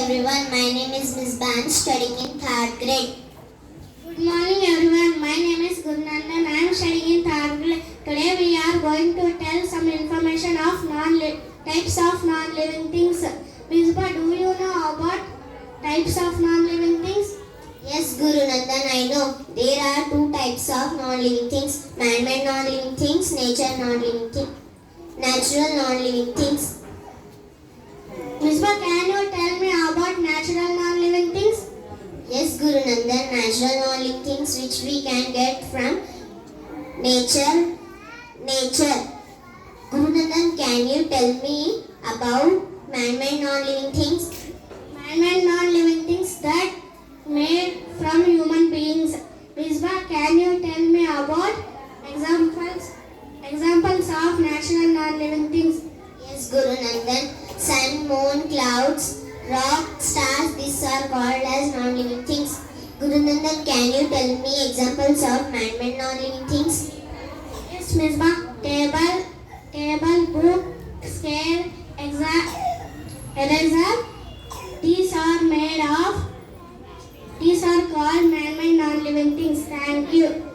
Everyone, my name is Miss Ban, studying in third grade. Good morning everyone, my name is Gurnandan. I am studying in third grade. Today we are going to tell some information of types of non-living things. Misbah, do you know about types of non-living things? Yes, Guru Nandan, I know. There are two types of non-living things: man-made non-living things, nature non-living things, natural non-living things. Misbah, can you tell me about natural non-living things? Yes, Guru Nandan, natural non-living things which we can get from nature. Guru Nandan, can you tell me about man-made non-living things? Man-made non-living things that made from human beings. Misbah, can you tell me about examples of natural non-living things? Yes, Guru Nandan. Sun, moon, clouds, rock, stars, these are called as non-living things. Guru Nandan, can you tell me examples of man-made non-living things? Yes, Misbah. Table, book, scale, eraser. These are called man-made non-living things. Thank you.